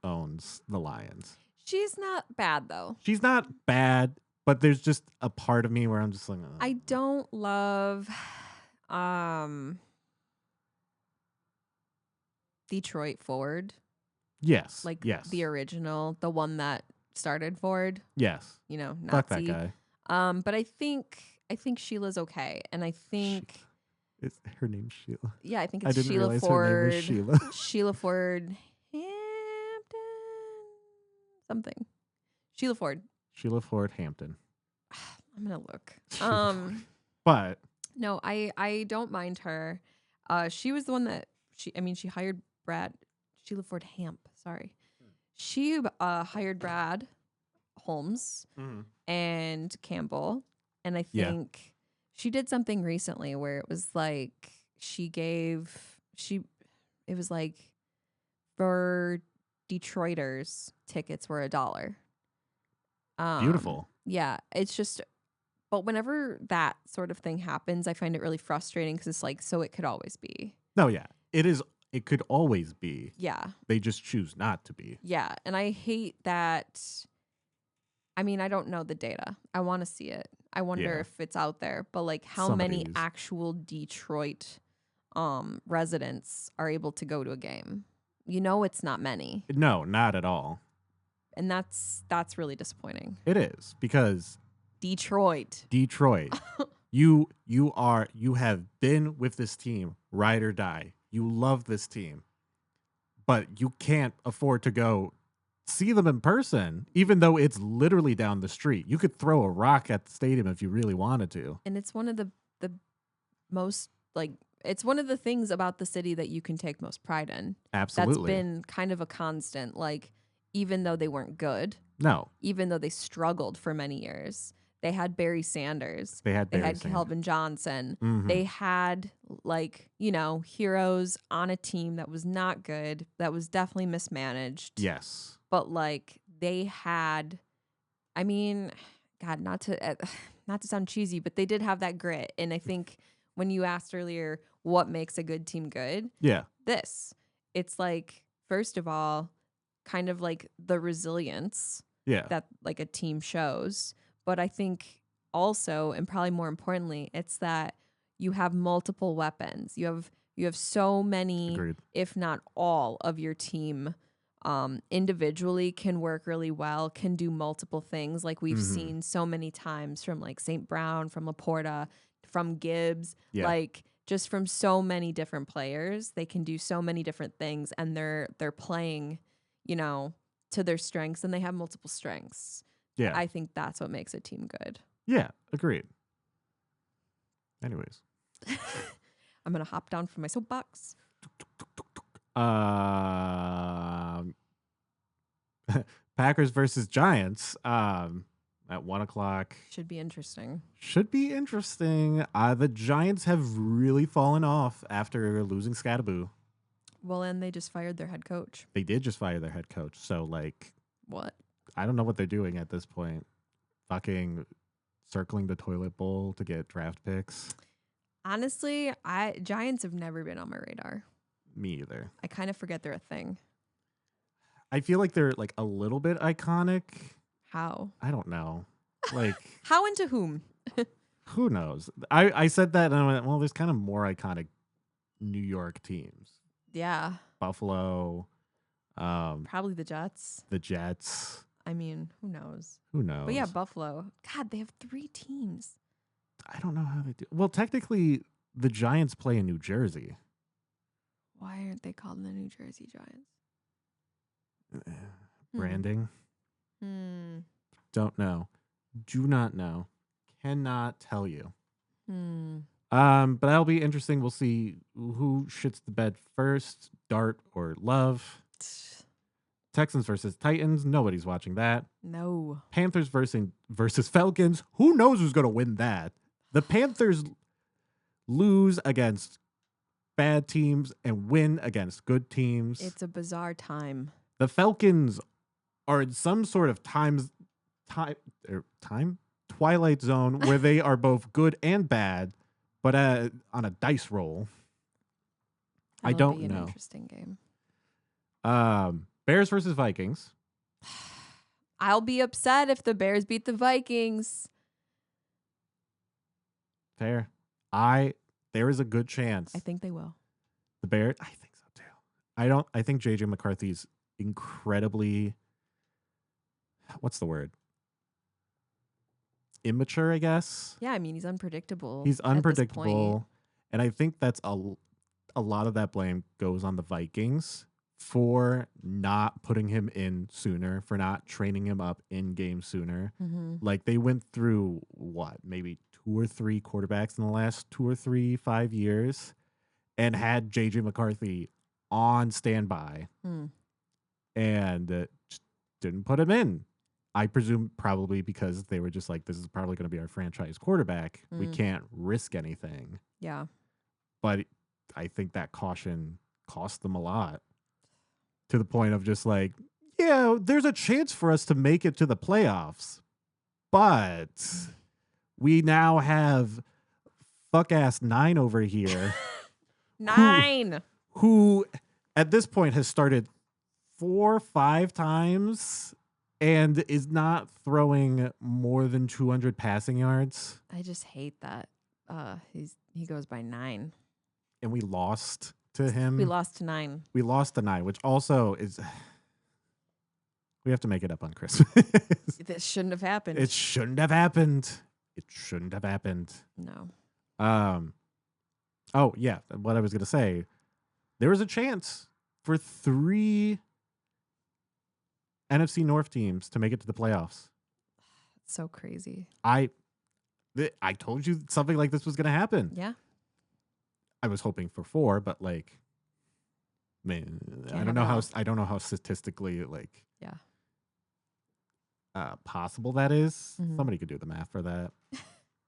owns the Lions.
She's not bad though.
She's not bad, but there's just a part of me where I'm just like, oh.
I don't love Detroit Ford.
Yes.
Like
the
original, the one that started Ford.
Yes.
You know, Nazi.
Fuck that guy.
But I think Sheila's okay. And I think
is her name Sheila?
Yeah, I think it's Sheila Ford.
Her name is Sheila.
Sheila Ford Hampton something. Sheila Ford Hampton. I'm gonna look.
But
no, I don't mind her. She was the one that she hired Sheila Ford Hamp. Sorry, she hired Brad Holmes and Campbell, and I think she did something recently where it was like it was like for Detroiters tickets were $1.
Beautiful.
Yeah, it's just. But whenever that sort of thing happens, I find it really frustrating because it's like, so it could always be.
No, yeah. It is. It could always be.
Yeah.
They just choose not to be.
Yeah. And I hate that. I mean, I don't know the data. I want to see it. I wonder if it's out there. But like how many actual Detroit residents are able to go to a game? You know, it's not many.
No, not at all.
And that's really disappointing.
It is because
Detroit. You
have been with this team, ride or die. You love this team, but you can't afford to go see them in person, even though it's literally down the street. You could throw a rock at the stadium if you really wanted to.
And it's one of the most like, it's one of the things about the city that you can take most pride in.
Absolutely.
That's been kind of a constant, like, even though they weren't good.
No.
Even though they struggled for many years. They had Barry Sanders.
They had
Calvin Johnson. Mm-hmm. They had, like, you know, heroes on a team that was not good, that was definitely mismanaged.
Yes.
But, like, they had, I mean, God, not to sound cheesy, but they did have that grit. And I think when you asked earlier what makes a good team good, it's like, first of all, kind of like the resilience that like a team shows. But I think also, and probably more importantly, it's that you have multiple weapons. You have so many, if not all, of your team individually can work really well, can do multiple things. Like we've seen so many times from like St. Brown, from Laporta, from Gibbs, like just from so many different players. They can do so many different things, and they're playing, you know, to their strengths, and they have multiple strengths. Yeah. I think that's what makes a team good.
Yeah, agreed. Anyways.
I'm going to hop down from my soapbox.
Packers versus Giants at 1:00.
Should be interesting.
The Giants have really fallen off after losing Scattaboo.
Well, and they just fired their head coach.
They did just fire their head coach. So, like...
What?
I don't know what they're doing at this point. Fucking circling the toilet bowl to get draft picks.
Honestly, Giants have never been on my radar.
Me either.
I kind of forget they're a thing.
I feel like they're like a little bit iconic.
How?
I don't know. Like
how and to whom?
Who knows? I said that and I went, well, there's kind of more iconic New York teams.
Yeah.
Buffalo.
Probably the Jets.
The Jets.
I mean, who knows?
Who knows?
But yeah, Buffalo. God, they have 3 teams.
I don't know how they do. Well, technically, the Giants play in New Jersey.
Why aren't they called the New Jersey Giants?
Branding? Don't know. Do not know. Cannot tell you. But that'll be interesting. We'll see who shits the bed first, Dart or Love. Texans versus Titans. Nobody's watching that.
No.
Panthers versus Falcons. Who knows who's going to win that? The Panthers lose against bad teams and win against good teams.
It's a bizarre time.
The Falcons are in some sort of twilight zone where they are both good and bad, but on a dice roll. I don't know.
Interesting game.
Bears versus Vikings.
I'll be upset if the Bears beat the Vikings.
Fair. There is a good chance.
I think they will.
The Bears, I think so too. I think JJ McCarthy's incredibly, what's the word? Immature, I guess.
Yeah, I mean, he's unpredictable.
He's unpredictable. And I think that's a lot of that blame goes on the Vikings for not putting him in sooner, for not training him up in game sooner. Like they went through maybe 2 or 3 quarterbacks in the last 2 or 3, 5 years and had JJ McCarthy on standby and just didn't put him in. I presume probably because they were just like, this is probably going to be our franchise quarterback. We can't risk anything.
Yeah.
But I think that caution cost them a lot. To the point of just like, yeah, there's a chance for us to make it to the playoffs. But we now have fuck-ass 9 over here.
9!
Who at this point has started 4 or 5 times and is not throwing more than 200 passing yards.
I just hate that. He goes by 9.
And we lost to him.
We lost to 9.
We lost to 9, which also is... We have to make it up on Christmas.
This shouldn't have happened.
It shouldn't have happened. It shouldn't have happened.
No.
Oh, yeah. What I was going to say, there was a chance for 3 NFC North teams to make it to the playoffs.
It's so crazy.
I told you something like this was going to happen.
Yeah.
I was hoping for 4, but like, man, I don't know how statistically like, possible that is. Somebody could do the math for that.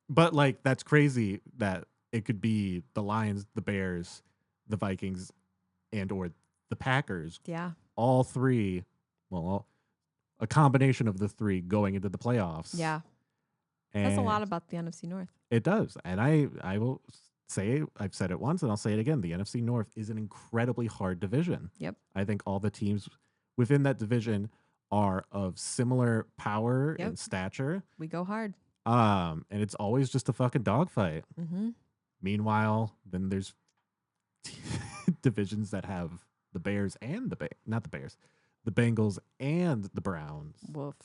But like, that's crazy that it could be the Lions, the Bears, the Vikings, and or the Packers.
Yeah.
All 3, a combination of the 3 going into the playoffs.
Yeah. And that's a lot about the NFC North.
It does. And I will say, I've said it once and I'll say it again. The NFC North is an incredibly hard division.
Yep.
I think all the teams within that division are of similar power and stature.
We go hard.
And it's always just a fucking dogfight. Meanwhile, then there's divisions that have the Bears and the Bengals and the Browns.
Woof.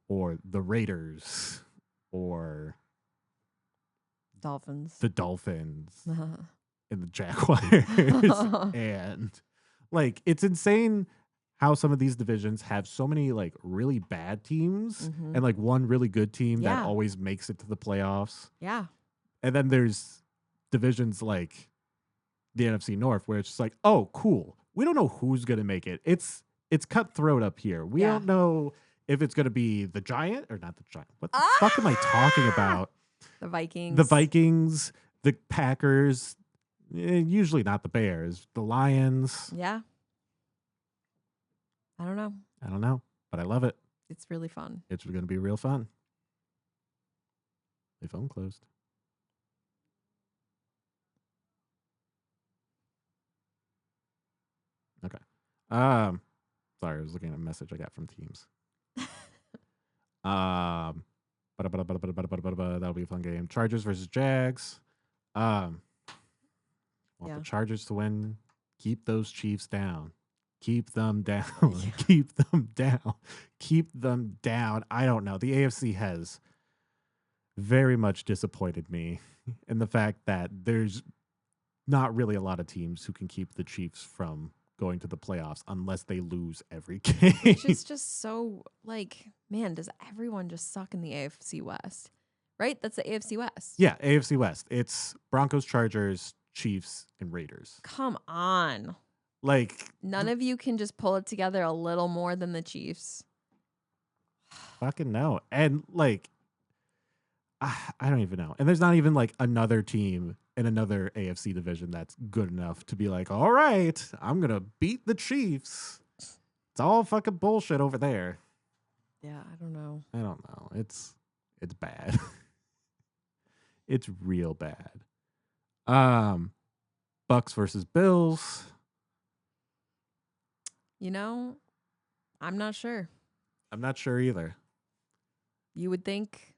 Or the Raiders. Or
Dolphins.
The Dolphins. And the Jaguars. And like, it's insane how some of these divisions have so many like really bad teams and like one really good team that always makes it to the playoffs.
Yeah.
And then there's divisions like the NFC North where it's just like, oh, cool. We don't know who's going to make it. It's cutthroat up here. We don't know if it's going to be the Giant or not the Giant. What the fuck am I talking about?
The Vikings.
The Vikings, the Packers, usually not the Bears, the Lions.
Yeah. I don't know,
but I love it.
It's really fun.
It's going to be real fun. My phone closed. Okay. Sorry, I was looking at a message I got from Teams. That'll be a fun game. Chargers versus Jags. Want the Chargers to win. Keep those Chiefs down. Keep them down. Keep them down. Keep them down. I don't know. The AFC has very much disappointed me in the fact that there's not really a lot of teams who can keep the Chiefs from going to the playoffs unless they lose every game.
Which is just so, like, man, does everyone just suck in the AFC West? Right? That's the AFC West.
Yeah, AFC West. It's Broncos, Chargers, Chiefs, and Raiders.
Come on.
Like,
none of you can just pull it together a little more than the Chiefs.
Fucking no. And, like, I don't even know. And there's not even, like, another team in another AFC division that's good enough to be like, all right, I'm going to beat the Chiefs. It's all fucking bullshit over there.
Yeah, I don't know.
It's bad. It's real bad. Bucks versus Bills.
You know, I'm not sure.
I'm not sure either.
You would think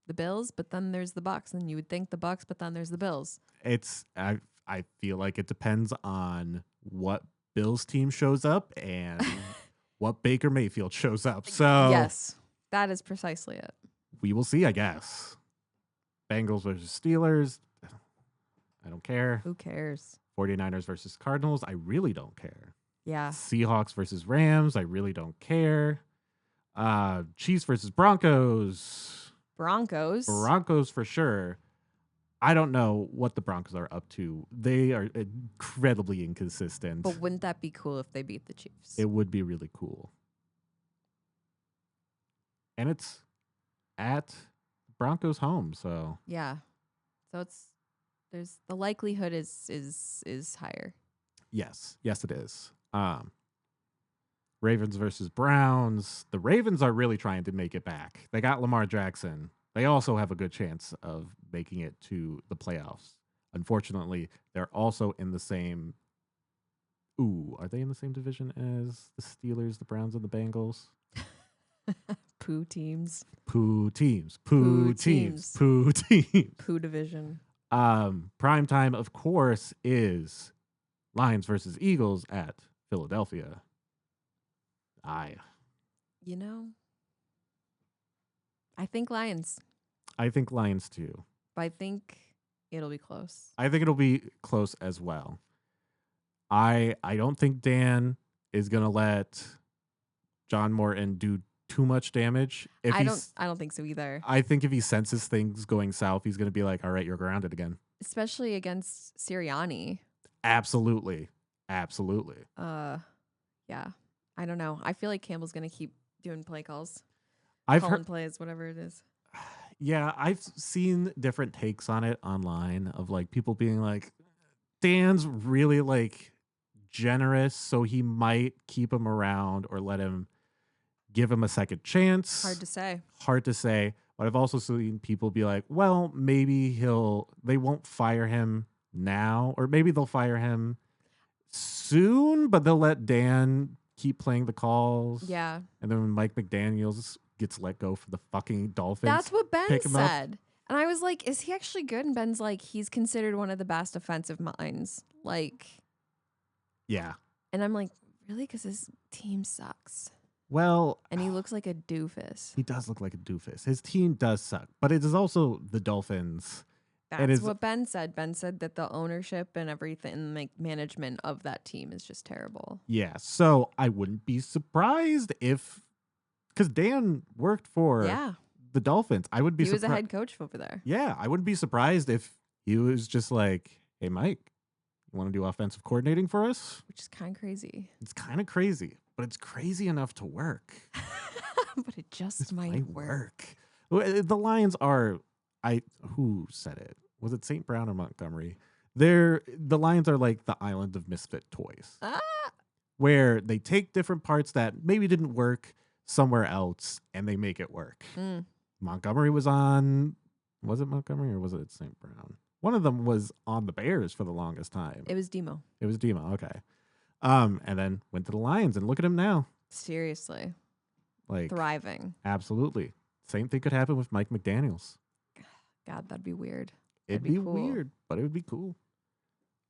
the Bills, but then there's the Bucks, and you would think the Bucks, but then there's the Bills.
I feel like it depends on what Bills team shows up and what Baker Mayfield shows up. So
yes, that is precisely it.
We will see, I guess. Bengals versus Steelers. I don't care.
Who cares?
49ers versus Cardinals. I really don't care.
Yeah.
Seahawks versus Rams. I really don't care. Chiefs versus Broncos. Broncos for sure. I don't know what the Broncos are up to. They are incredibly inconsistent.
But wouldn't that be cool if they beat the Chiefs?
It would be really cool. And it's at Broncos home, so
yeah. So there's the likelihood is higher.
Yes, it is. Ravens versus Browns. The Ravens are really trying to make it back. They got Lamar Jackson. They also have a good chance of making it to the playoffs. Unfortunately, they're also in the same. Are they in the same division as the Steelers, the Browns, and the Bengals?
Poo teams.
Poo
division.
Prime time, of course, is Lions versus Eagles at Philadelphia.
You know, I think Lions.
I think Lions too.
But I think it'll be close.
I think it'll be close as well. I don't think Dan is gonna let John Morton do too much damage.
I don't think so either.
I think if he senses things going south, he's gonna be like, all right, you're grounded again.
Especially against Sirianni.
Absolutely.
Yeah. I don't know. I feel like Campbell's gonna keep doing play calls. Calling plays, whatever it is.
Yeah, I've seen different takes on it online of like people being like, Dan's really like generous, so he might keep him around or give him a second chance. Hard to say. But I've also seen people be like, well, maybe they won't fire him now, or maybe they'll fire him soon, but they'll let Dan keep playing the calls.
Yeah.
And then when Mike McDaniels gets let go for the fucking Dolphins.
That's what Ben said. And I was like, is he actually good? And Ben's like, he's considered one of the best offensive minds. Like,
yeah.
And I'm like, really? Because his team sucks.
Well,
and he looks like a doofus.
He does look like a doofus. His team does suck, but it is also the Dolphins.
That's what Ben said. Ben said that the ownership and everything, like management of that team is just terrible.
Yeah. So I wouldn't be surprised because Dan worked for the Dolphins. I would be
surprised. He was a head coach over there.
Yeah. I wouldn't be surprised if he was just like, hey, Mike, you want to do offensive coordinating for us?
Which is kind of crazy.
It's kind of crazy, but it's crazy enough to work.
But it just might work.
The Lions are, who said it? Was it St. Brown or Montgomery? The Lions are like the island of misfit toys. Where they take different parts that maybe didn't work somewhere else and they make it work. Montgomery was on Was it Montgomery or was it St. Brown? One of them was on the Bears for the longest time.
It was Demo.
It was Demo. Okay. And then went to the Lions, and look at him now.
Seriously.
Like
thriving.
Absolutely. Same thing could happen with Mike McDaniels.
God, that'd be weird.
It'd be cool. Weird, but it would be cool.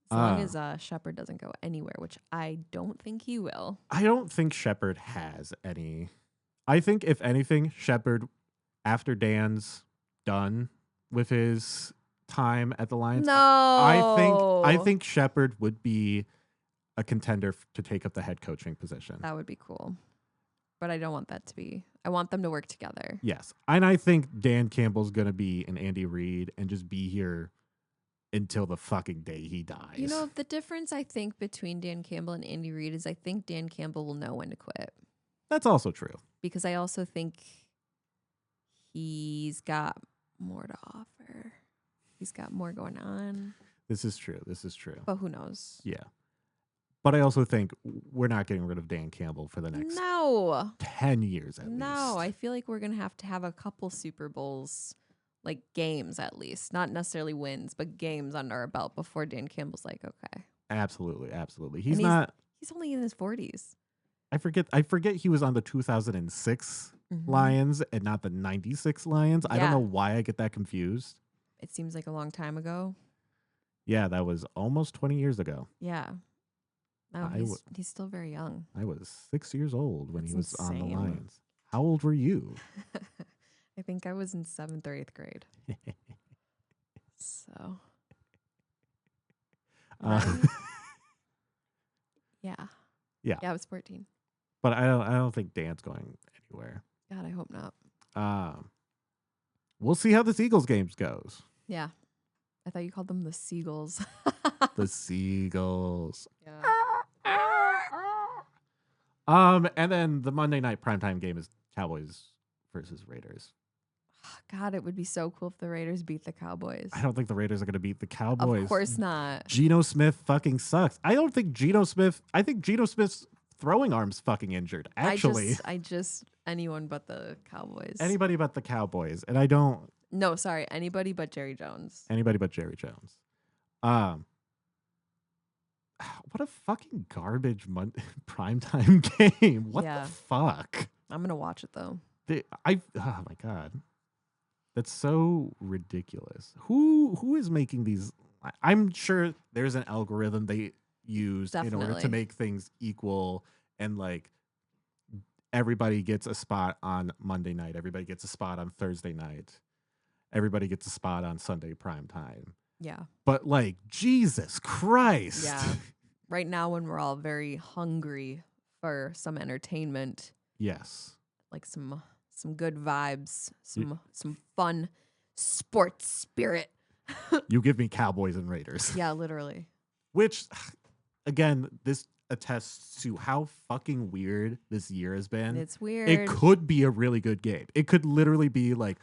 As long as Shepard doesn't go anywhere, which I don't think he will.
I don't think Shepard has any. I think, if anything, Shepard, after Dan's done with his time at the Lions, I think Shepard would be a contender to take up the head coaching position.
That would be cool. But I don't want that to be. I want them to work together.
Yes. And I think Dan Campbell's going to be an Andy Reid and just be here until the fucking day he dies.
You know, the difference I think between Dan Campbell and Andy Reid is I think Dan Campbell will know when to quit.
That's also true.
Because I also think he's got more to offer. He's got more going on.
This is true.
But who knows?
Yeah. But I also think we're not getting rid of Dan Campbell for the next 10 years at least.
No, I feel like we're going to have a couple Super Bowls, like games at least. Not necessarily wins, but games under our belt before Dan Campbell's like, okay.
Absolutely.
He's only in his 40s.
I forget he was on the 2006 Lions and not the 96 Lions. Yeah. I don't know why I get that confused.
It seems like a long time ago.
Yeah, that was almost 20 years ago.
Yeah. No, he's still very young.
I was 6 years old when he was on the Lions. How old were you?
I think I was in 7th or 8th grade. So. Yeah. I was 14.
But I don't think Dan's going anywhere.
God, I hope not.
We'll see how this Eagles games goes.
Yeah. I thought you called them the Seagulls.
The Seagulls.
Yeah.
And then the Monday night primetime game is Cowboys versus Raiders.
God, it would be so cool if the Raiders beat the Cowboys.
I don't think the Raiders are going to beat the Cowboys.
Of course not.
Geno Smith fucking sucks. I think Geno Smith's throwing arm's fucking injured. Actually,
I just anyone but the Cowboys.
Anybody but the Cowboys, and I don't.
No, sorry, anybody but Jerry Jones.
Anybody but Jerry Jones. What a fucking garbage primetime game. What the fuck?
I'm gonna watch it though.
Oh my God. That's so ridiculous. Who is making these? I'm sure there's an algorithm they use in order to make things equal, and like everybody gets a spot on Monday night, everybody gets a spot on Thursday night, everybody gets a spot on Sunday prime time.
Yeah.
But like, Jesus Christ.
Yeah. Right now when we're all very hungry for some entertainment.
Yes.
Like some good vibes, some fun sports spirit.
You give me Cowboys and Raiders.
Yeah, literally.
Which, again, this attests to how fucking weird this year has been.
It's weird.
It could be a really good game. It could literally be like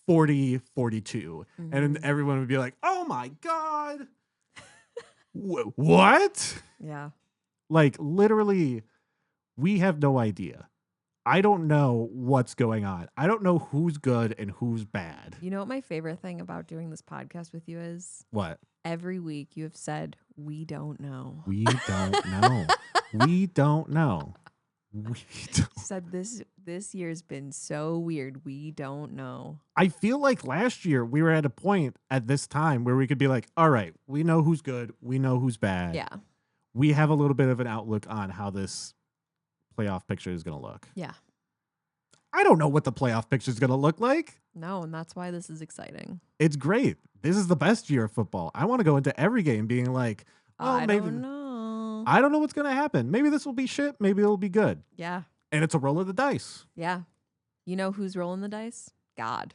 40-42. And then everyone would be like, oh my God. What?
Yeah.
Like, literally, we have no idea. I don't know what's going on. I don't know who's good and who's bad.
You know what my favorite thing about doing this podcast with you is?
What?
Every week you have said, we don't know.
We don't know. We don't know. We don't.
You said this year's been so weird. We don't know.
I feel like last year we were at a point at this time where we could be like, all right, we know who's good. We know who's bad.
Yeah.
We have a little bit of an outlook on how this playoff picture is going to look.
Yeah.
I don't know what the playoff picture is going to look like.
No, and that's why this is exciting.
It's great. This is the best year of football. I want to go into every game being like,
I don't know.
I don't know what's going to happen. Maybe this will be shit. Maybe it'll be good.
Yeah.
And it's a roll of the dice.
Yeah. You know who's rolling the dice? God.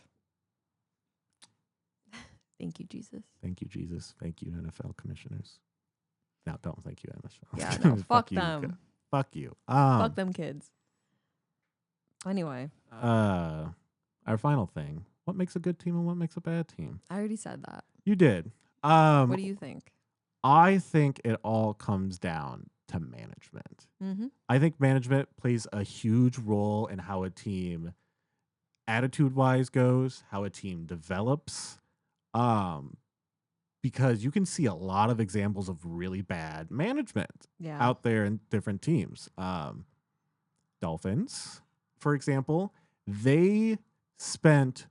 Thank you, Jesus.
Thank you, Jesus. Thank you, NFL commissioners. No, don't thank you, NFL.
Yeah, no, fuck them.
Fuck you.
Fuck them kids. Anyway.
Our final thing. What makes a good team and what makes a bad team?
I already said that.
You did.
What do you think?
I think it all comes down to management.
Mm-hmm.
I think management plays a huge role in how a team attitude-wise goes, how a team develops, Because you can see a lot of examples of really bad management
Yeah.
out there in different teams. Dolphins, for example, they spent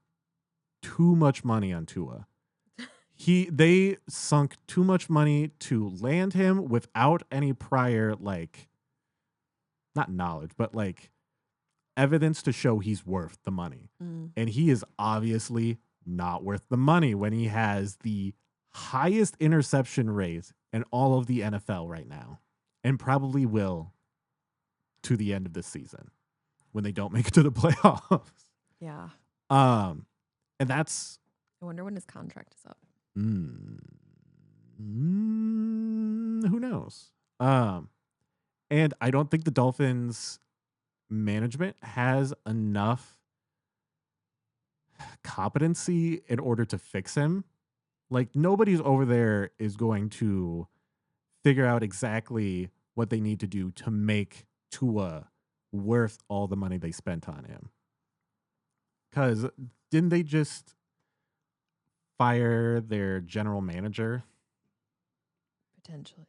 too much money on Tua. They sunk too much money to land him without any prior, like, not knowledge, but like evidence to show he's worth the money. And he is obviously not worth the money when he has the highest interception rate in all of the NFL right now, and probably will to the end of this season when they don't make it to the playoffs.
Yeah.
And that's,
I wonder when his contract is up.
Who knows? And I don't think the Dolphins management has enough competency in order to fix him. Like, nobody's over there is going to figure out exactly what they need to do to make Tua worth all the money they spent on him. Because didn't they just fire their general manager?
Potentially.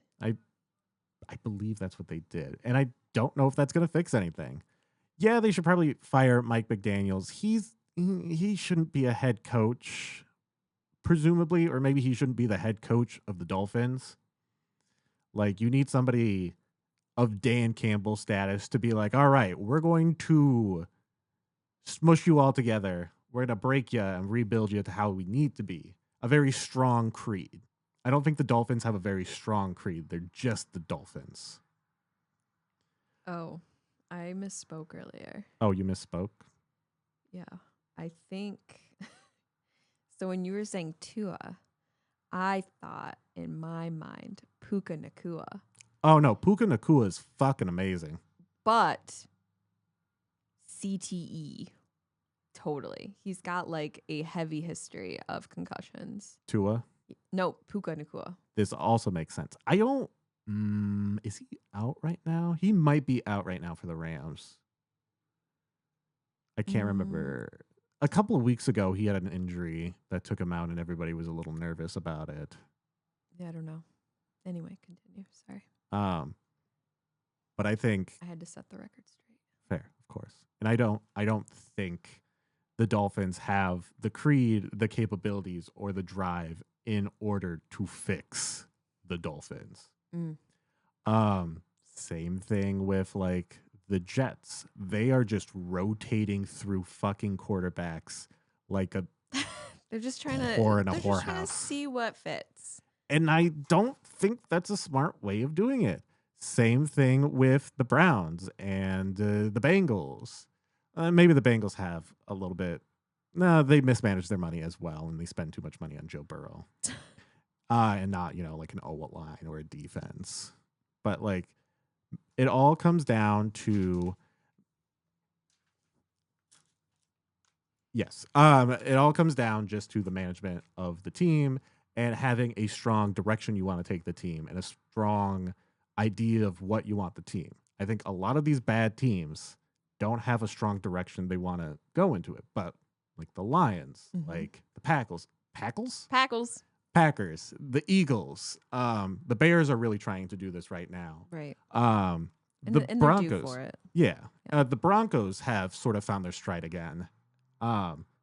I believe that's what they did. And I don't know if that's going to fix anything. Yeah, they should probably fire Mike McDaniels. He shouldn't be a head coach, presumably, or maybe he shouldn't be the head coach of the Dolphins. Like, you need somebody of Dan Campbell status to be like, all right, we're going to smush you all together. We're going to break you and rebuild you to how we need to be. A very strong creed. I don't think the Dolphins have a very strong creed. They're just the Dolphins.
Oh, I misspoke earlier.
Oh, you misspoke?
Yeah. I think so. When you were saying Tua, I thought in my mind Puka Nakua.
Oh no, Puka Nakua is fucking amazing.
But CTE, totally. He's got like a heavy history of concussions.
Tua?
No, Puka Nakua.
This also makes sense. I don't. Is he out right now? He might be out right now for the Rams. I can't remember. A couple of weeks ago, he had an injury that took him out, and everybody was a little nervous about it.
Yeah, I don't know. Anyway, continue. Sorry.
But I think
I had to set the record straight.
Fair, of course. And I don't think the Dolphins have the creed, the capabilities, or the drive in order to fix the Dolphins. Same thing with like the Jets. They are just rotating through fucking quarterbacks like a
they're just trying to
whore in a
they're just trying to
whorehouse.
see what fits.
And I don't think that's a smart way of doing it. Same thing with the Browns and the Bengals. Maybe the Bengals have a little bit. No, they mismanage their money as well, and they spend too much money on Joe Burrow. And not, like an O-line or a defense. But, like, it all comes down to... Yes. It all comes down just to the management of the team and having a strong direction you want to take the team and a strong idea of what you want the team. I think a lot of these bad teams don't have a strong direction they want to go into it. But like the Lions, like the Packers, the Eagles, the Bears are really trying to do this right now.
Right.
The Broncos,
they're due for it.
Yeah. The Broncos have sort of found their stride again.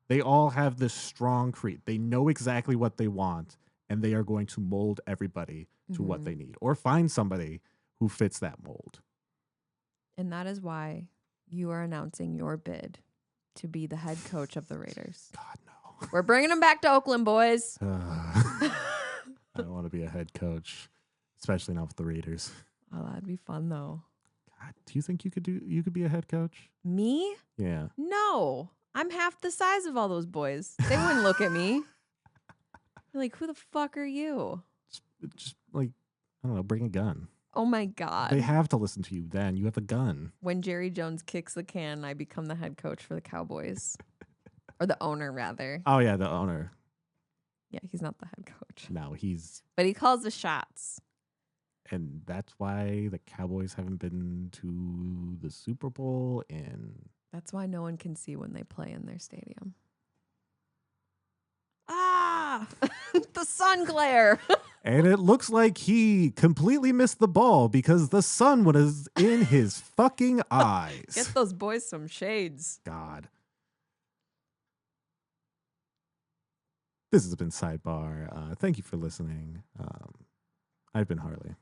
They all have this strong creed. They know exactly what they want, and they are going to mold everybody to what they need or find somebody who fits that mold. And
that is why you are announcing your bid to be the head coach of the Raiders.
God, no.
We're bringing them back to Oakland, boys.
I don't want to be a head coach, especially not with the Raiders.
Oh, that'd be fun, though.
God, do you think you could be a head coach?
Me?
Yeah.
No. I'm half the size of all those boys. They wouldn't look at me. They're like, who the fuck are you?
Just like, I don't know, bring a gun.
Oh my God.
They have to listen to you then. You have a gun.
When Jerry Jones kicks the can, I become the head coach for the Cowboys. Or the owner, rather.
Oh, yeah, the owner.
Yeah, he's not the head coach.
No, he's...
But he calls the shots.
And that's why the Cowboys haven't been to the Super Bowl in...
That's why no one can see when they play in their stadium. Ah! Ah, the sun glare.
And it looks like he completely missed the ball because the sun was in his fucking eyes.
Get those boys some shades.
God. This has been Sidebar. Thank you for listening. I've been Harley.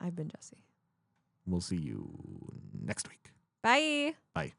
I've been Jessi.
We'll see you next week.
Bye.
Bye.